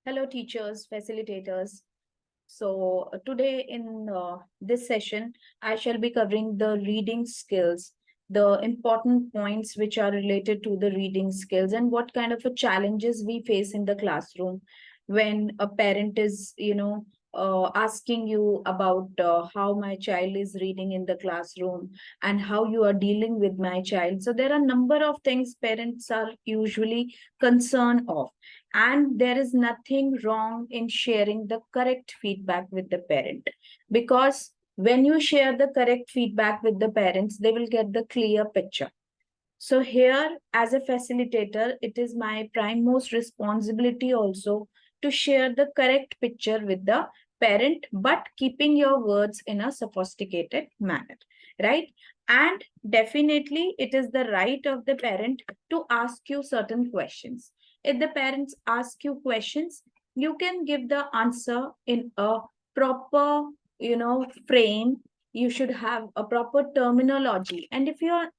Hello, teachers, facilitators. Today in this session, I shall be covering the reading skills, the important points which are related to the reading skills, and what kind of a challenges we face in the classroom when a parent is, asking you about how my child is reading in the classroom and how you are dealing with my child. So there are a number of things parents are usually concerned of, and there is nothing wrong in sharing the correct feedback with the parent, because when you share the correct feedback with the parents, they will get the clear picture. So here, as a facilitator, it is my prime most responsibility also to share the correct picture with the parent, but keeping your words in a sophisticated manner, right? And definitely it is the right of the parent to ask you certain questions. If the parents ask you questions, you can give the answer in a proper, frame. You should have a proper terminology. And if you are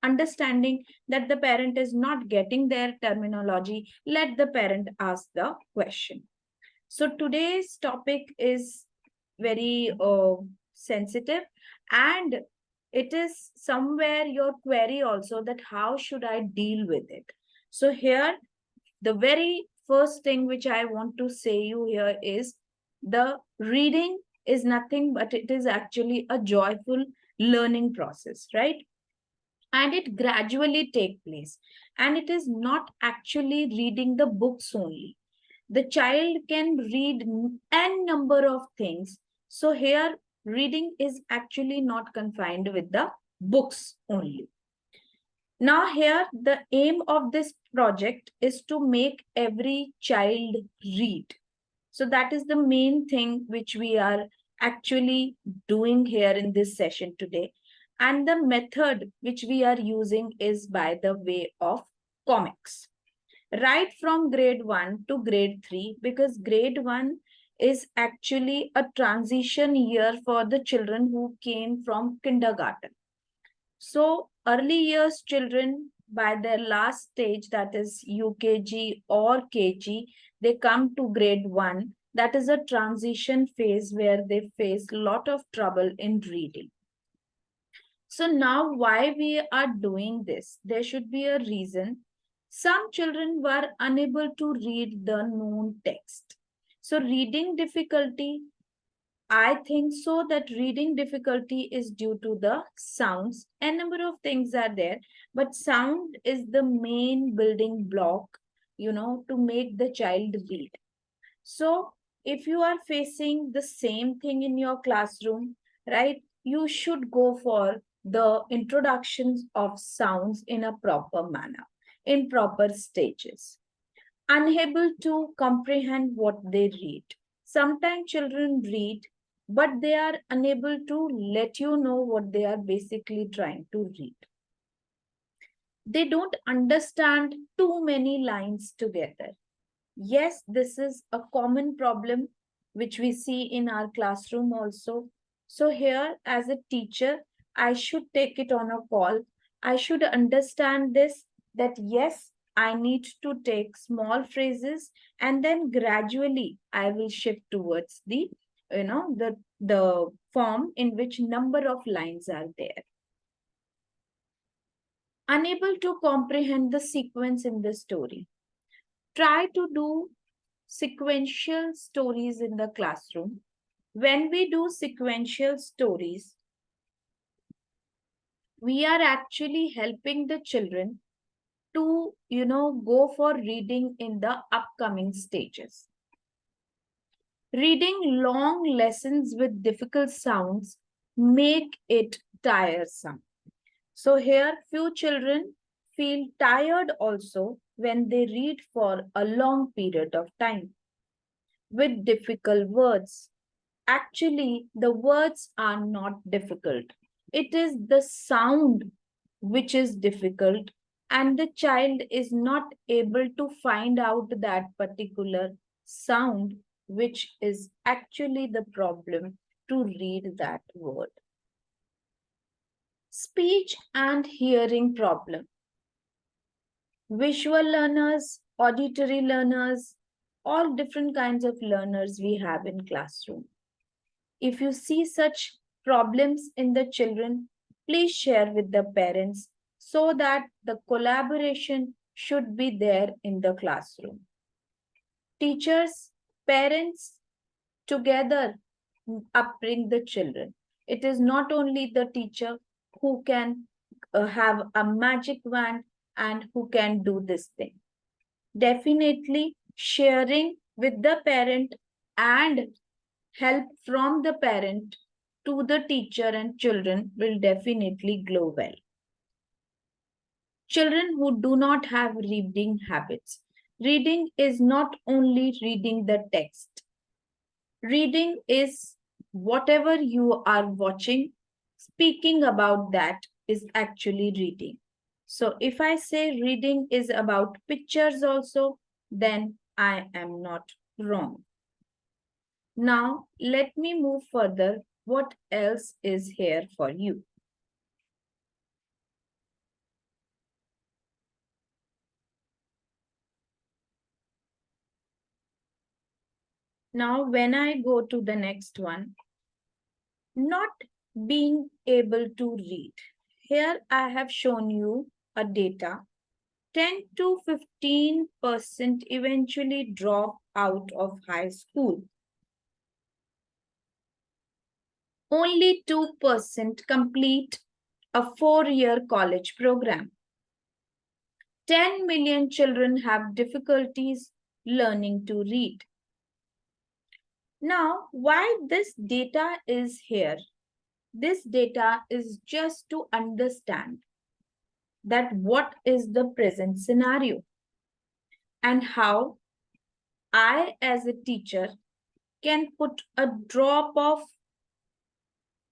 understanding that the parent is not getting their terminology, let the parent ask the question. So today's topic is very sensitive, and it is somewhere your query also, that how should I deal with it. So here, the very first thing which I want to say you here is, the reading is nothing but it is actually a joyful learning process, right? And it gradually take place, and it is not actually reading the books only. The child can read n number of things. So here, reading is actually not confined with the books only. Now here, the aim of this project is to make every child read. So that is the main thing which we are actually doing here in this session today. And the method which we are using is by the way of comics. Right from grade 1 to grade 3, because grade 1 is actually a transition year for the children who came from kindergarten. So early years children, by their last stage, that is UKG or KG, they come to grade 1. That is a transition phase where they face a lot of trouble in reading. So now why we are doing this? There should be a reason. Some children were unable to read the known text. So reading difficulty, I think so that reading difficulty is due to the sounds. A number of things are there, but sound is the main building block, to make the child read. So if you are facing the same thing in your classroom, right, you should go for the introductions of sounds in a proper manner, in proper stages. Unable to comprehend what they read. Sometimes children read, but they are unable to let you know what they are basically trying to read. They don't understand too many lines together. Yes, this is a common problem which we see in our classroom also. So, here, as a teacher, I should take it on a call. I should understand this, that yes, I need to take small phrases, and then gradually I will shift towards the form in which number of lines are there. Unable to comprehend the sequence in the story. Try to do sequential stories in the classroom. When we do sequential stories, we are actually helping the children to, go for reading in the upcoming stages. Reading long lessons with difficult sounds make it tiresome. So here, few children feel tired also when they read for a long period of time with difficult words. Actually, the words are not difficult. It is the sound which is difficult, and the child is not able to find out that particular sound, which is actually the problem to read that word. Speech and hearing problem. Visual learners, auditory learners, all different kinds of learners we have in classroom. If you see such problems in the children, please share with the parents so that the collaboration should be there in the classroom. Teachers, parents together upbring the children. It is not only the teacher who can have a magic wand and who can do this thing. Definitely sharing with the parent and help from the parent to the teacher and children will definitely glow well. Children who do not have reading habits. Reading is not only reading the text. Reading is whatever you are watching, speaking about that is actually reading. So if I say reading is about pictures also, then I am not wrong. Now, let me move further. What else is here for you? Now, when I go to the next one, not being able to read. Here I have shown you a data. 10 to 15% eventually drop out of high school. Only 2% complete a 4-year college program. 10 million children have difficulties learning to read. Now, why this data is here? This data is just to understand that what is the present scenario and how I as a teacher can put a drop of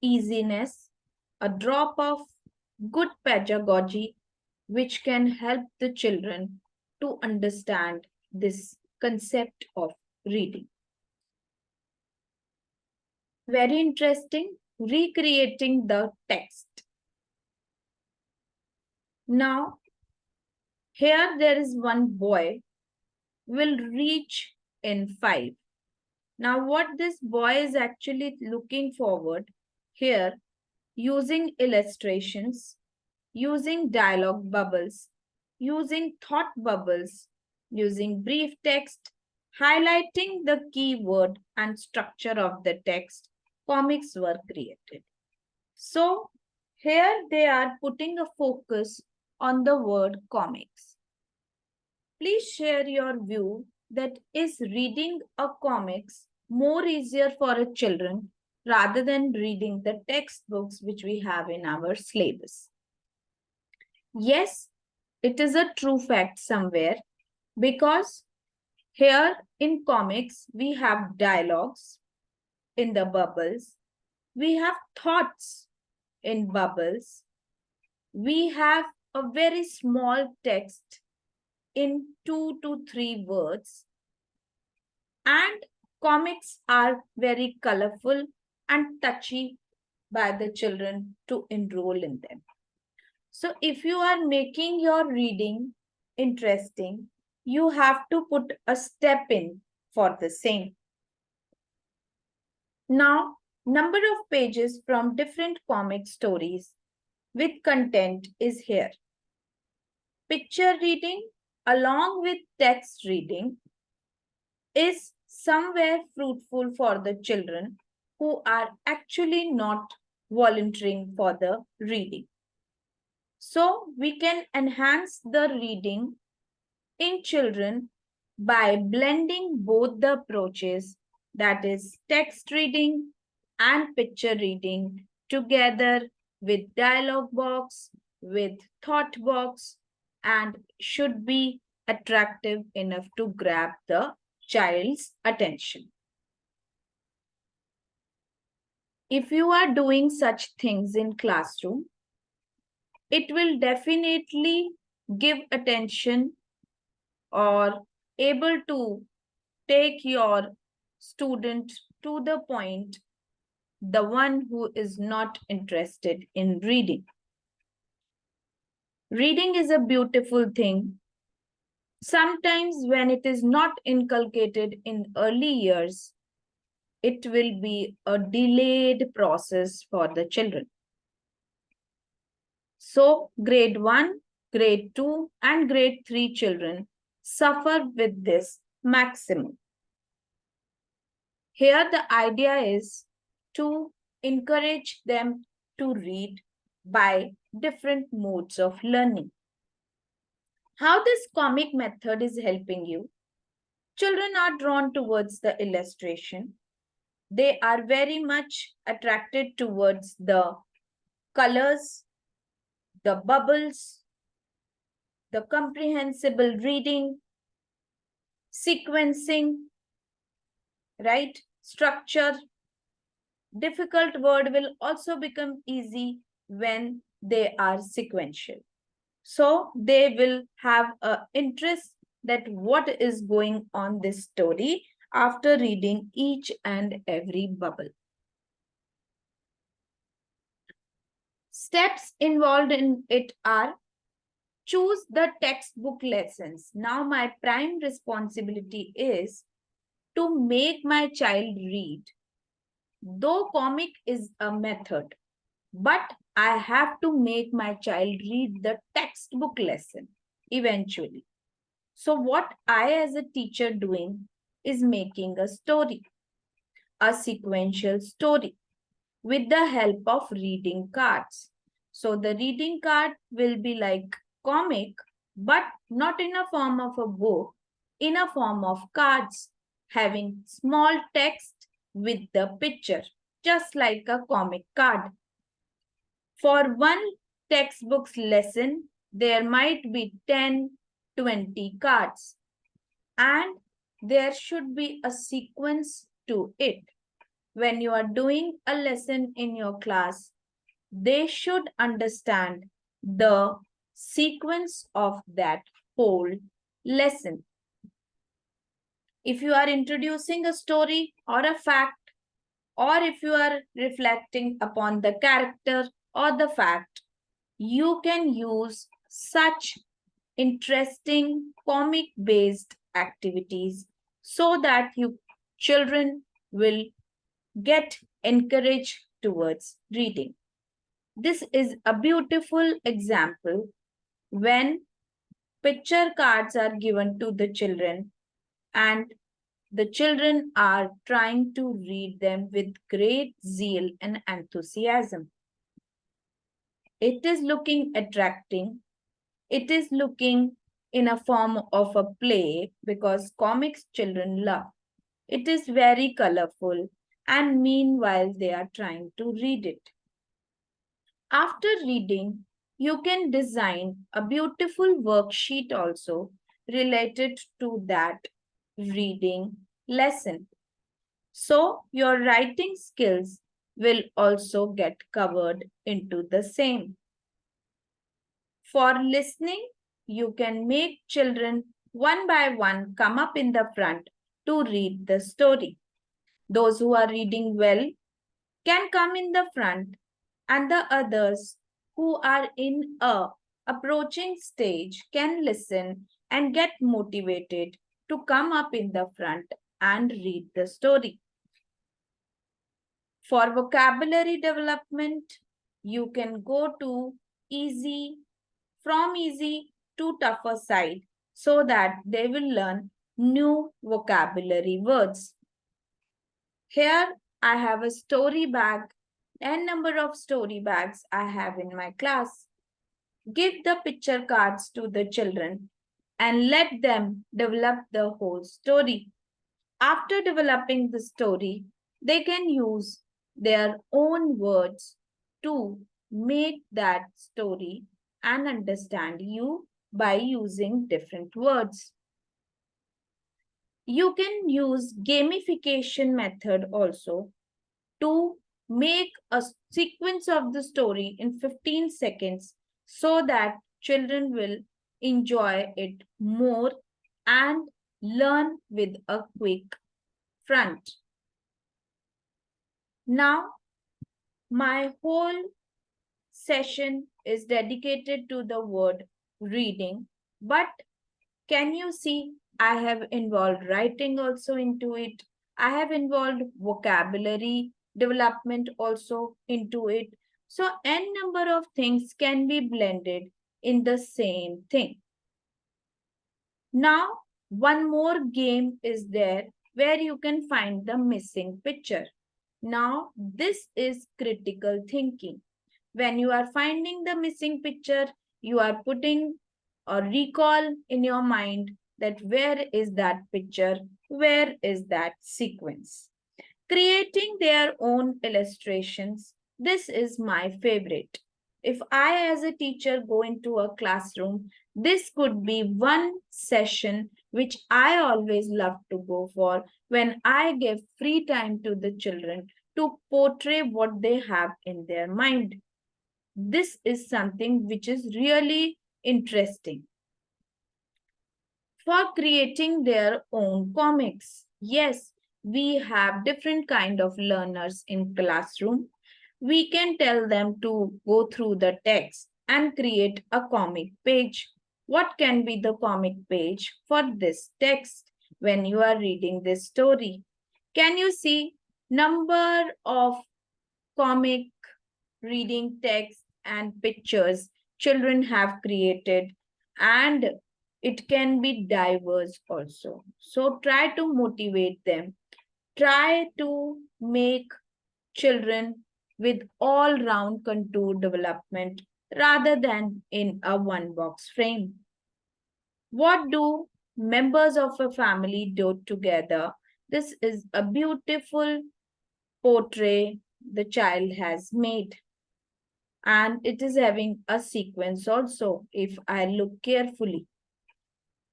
easiness, a drop of good pedagogy, which can help the children to understand this concept of reading. Very interesting, recreating the text. Now, here there is one boy will reach in 5. Now, what this boy is actually looking forward here, using illustrations, using dialogue bubbles, using thought bubbles, using brief text, highlighting the keyword and structure of the text, comics were created. So, here they are putting a focus on the word comics. Please share your view that is reading a comics more easier for a children rather than reading the textbooks which we have in our syllabus. Yes, it is a true fact somewhere because here in comics we have dialogues in the bubbles, we have thoughts in bubbles, we have a very small text in 2 to 3 words, and comics are very colorful and touchy by the children to enroll in them. So if you are making your reading interesting, you have to put a step in for the same. Now, number of pages from different comic stories with content is here. Picture reading along with text reading is somewhere fruitful for the children who are actually not volunteering for the reading. So we can enhance the reading in children by blending both the approaches, that is text reading and picture reading, together with dialogue box, with thought box, and should be attractive enough to grab the child's attention. If you are doing such things in classroom, it will definitely give attention or able to take your student to the point, the one who is not interested in reading. Reading is a beautiful thing. Sometimes when it is not inculcated in early years, it will be a delayed process for the children. So grade 1, grade 2 and grade 3 children suffer with this maximum. Here the idea is to encourage them to read by different modes of learning. How this comic method is helping you? Children are drawn towards the illustration. They are very much attracted towards the colors, the bubbles, the comprehensible reading, sequencing, right? Structure. Difficult word will also become easy when they are sequential. So they will have an interest that what is going on this story after reading each and every bubble. Steps involved in it are: choose the textbook lessons. Now my prime responsibility is to make my child read. Though comic is a method, but I have to make my child read the textbook lesson eventually. So what I as a teacher doing is making a story, a sequential story with the help of reading cards. So the reading card will be like comic, but not in a form of a book, in a form of cards, having small text with the picture, just like a comic card. For one textbook's lesson, there might be 10, 20 cards, and there should be a sequence to it. When you are doing a lesson in your class, they should understand the sequence of that whole lesson. If you are introducing a story or a fact, or if you are reflecting upon the character or the fact, you can use such interesting comic based activities so that you children will get encouraged towards reading. This is a beautiful example when picture cards are given to the children and the children are trying to read them with great zeal and enthusiasm. It is looking attracting. It is looking in a form of a play because comics children love. It is very colorful and meanwhile they are trying to read it. After reading, you can design a beautiful worksheet also related to that reading lesson. So your writing skills will also get covered into the same. For listening, you can make children one by one come up in the front to read the story. Those who are reading well can come in the front, and the others who are in a approaching stage can listen and get motivated to come up in the front and read the story. For vocabulary development, you can go to easy, from easy to tougher side so that they will learn new vocabulary words. Here I have a story bag, n number of story bags I have in my class. Give the picture cards to the children and let them develop the whole story. After developing the story, they can use their own words to make that story and understand you by using different words. You can use gamification method also to make a sequence of the story in 15 seconds so that children will enjoy it more and learn with a quick front. Now, my whole session is dedicated to the word reading, but Can you see? I have involved writing also into it. I have involved vocabulary development also into it. So, n number of things can be blended in the same thing. Now, one more game is there where you can find the missing picture. Now, this is critical thinking. When you are finding the missing picture, you are putting a recall in your mind that where is that picture, where is that sequence. Creating their own illustrations. This is my favorite. If I, as a teacher, go into a classroom, this could be one session which I always love to go for when I give free time to the children to portray what they have in their mind. This is something which is really interesting. For creating their own comics. Yes, we have different kind of learners in classroom. We can tell them to go through the text and create a comic page. What can be the comic page for this text when you are reading this story? Can you see number of comic reading text and pictures children have created, and it can be diverse also. So try to motivate them. Try to make children with all round contour development rather than in a one box frame. What do members of a family do together? This is a beautiful portrait the child has made, and it is having a sequence also if I look carefully.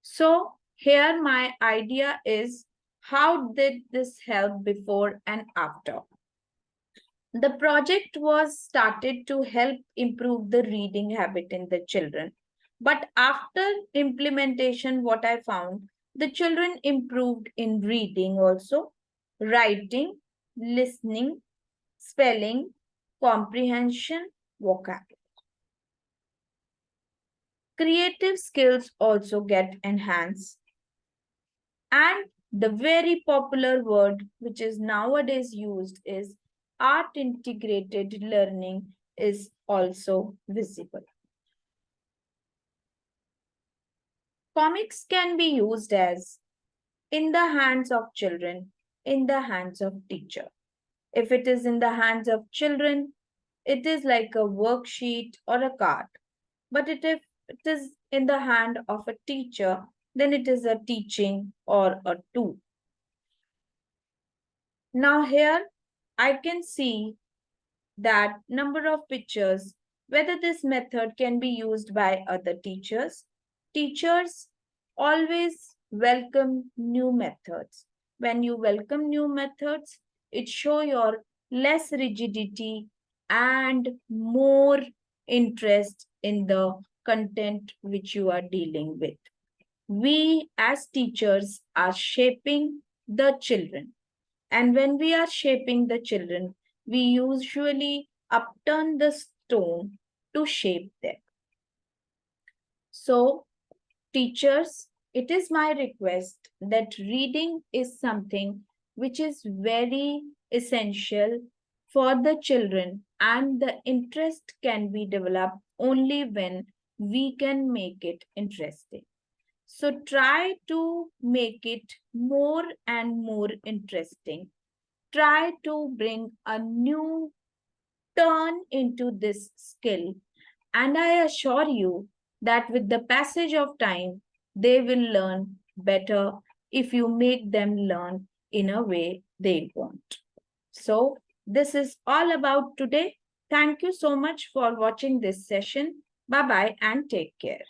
So here my idea is, how did this help before and after? The project was started to help improve the reading habit in the children. But after implementation, what I found, the children improved in reading also, writing, listening, spelling, comprehension, vocabulary. Creative skills also get enhanced. And the very popular word which is nowadays used is art integrated learning is also visible. Comics can be used as in the hands of children, in the hands of teacher. If it is in the hands of children, it is like a worksheet or a card. But if it is in the hand of a teacher, then it is a teaching or a tool. Now here I can see that number of pictures, whether this method can be used by other teachers. Teachers always welcome new methods. When you welcome new methods, it show your less rigidity and more interest in the content which you are dealing with. We as teachers are shaping the children, and when we are shaping the children, we usually upturn the stone to shape them. So, teachers, it is my request that reading is something which is very essential for the children, and the interest can be developed only when we can make it interesting. So try to make it more and more interesting. Try to bring a new turn into this skill. And I assure you that with the passage of time, they will learn better if you make them learn in a way they want. So, this is all about today. Thank you so much for watching this session. Bye bye and take care.